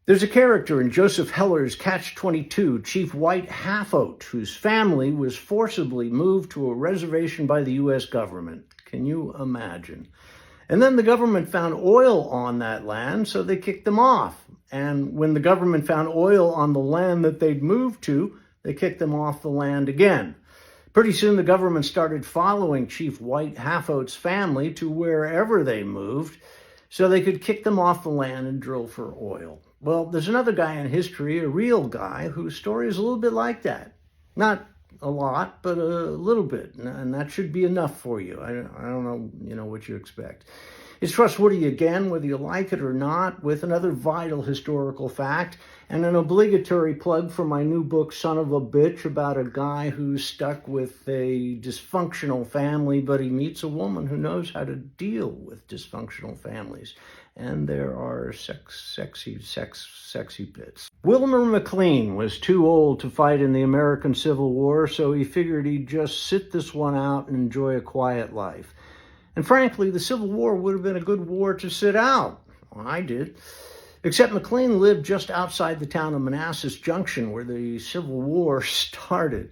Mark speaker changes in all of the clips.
Speaker 1: There's a character in Joseph Heller's Catch-22, Chief White Halfoat, whose family was forcibly moved to a reservation by the U.S. government. Can you imagine? And then the government found oil on that land, so they kicked them off. And when the government found oil on the land that they'd moved to, they kicked them off the land again. Pretty soon the government started following Chief White Halfoat's family to wherever they moved, so they could kick them off the land and drill for oil. Well, there's another guy in history, a real guy, whose story is a little bit like that. Not a lot, but a little bit, and that should be enough for you. I don't know, what you expect. It's trustworthy again, whether you like it or not, with another vital historical fact and an obligatory plug for my new book, Son of a Bitch, about a guy who's stuck with a dysfunctional family, but he meets a woman who knows how to deal with dysfunctional families. And there are sexy bits. Wilmer McLean was too old to fight in the American Civil War, so he figured he'd just sit this one out and enjoy a quiet life. And frankly, the Civil War would have been a good war to sit out. Well, I did. Except McLean lived just outside the town of Manassas Junction, where the Civil War started.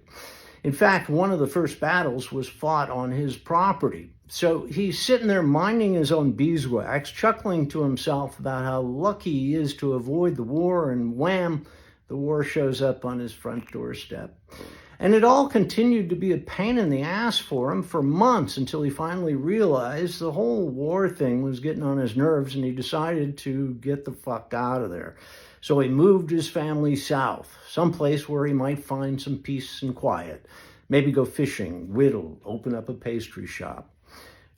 Speaker 1: In fact, one of the first battles was fought on his property. So he's sitting there minding his own beeswax, chuckling to himself about how lucky he is to avoid the war, and wham, the war shows up on his front doorstep. And it all continued to be a pain in the ass for him for months until he finally realized the whole war thing was getting on his nerves, and he decided to get the fuck out of there. So he moved his family south, someplace where he might find some peace and quiet. Maybe go fishing, whittle, open up a pastry shop.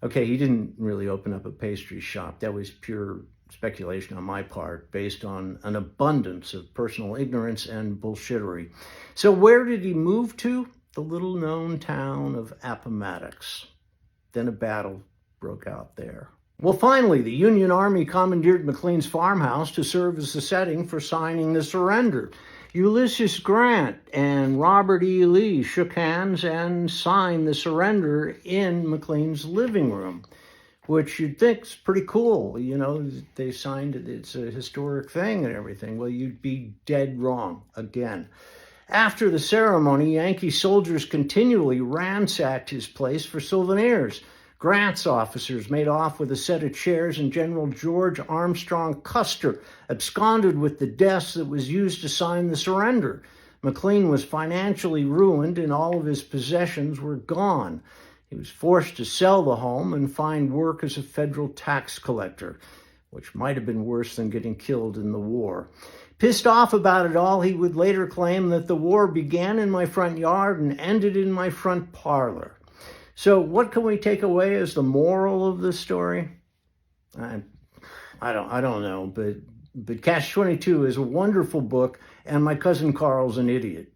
Speaker 1: Okay, he didn't really open up a pastry shop. That was pure speculation on my part, based on an abundance of personal ignorance and bullshittery. So where did he move to? The little-known town of Appomattox. Then a battle broke out there. Well, finally, the Union Army commandeered McLean's farmhouse to serve as the setting for signing the surrender. Ulysses Grant and Robert E. Lee shook hands and signed the surrender in McLean's living room, which you'd think is pretty cool. They signed it. It's a historic thing and everything. Well, you'd be dead wrong again. After the ceremony, Yankee soldiers continually ransacked his place for souvenirs. Grant's officers made off with a set of chairs, and General George Armstrong Custer absconded with the desk that was used to sign the surrender. McLean was financially ruined, and all of his possessions were gone. He was forced to sell the home and find work as a federal tax collector, which might have been worse than getting killed in the war. Pissed off about it all, he would later claim that the war began in my front yard and ended in my front parlor. So what can we take away as the moral of this story? I don't know, but Catch-22 is a wonderful book, and my cousin Carl's an idiot.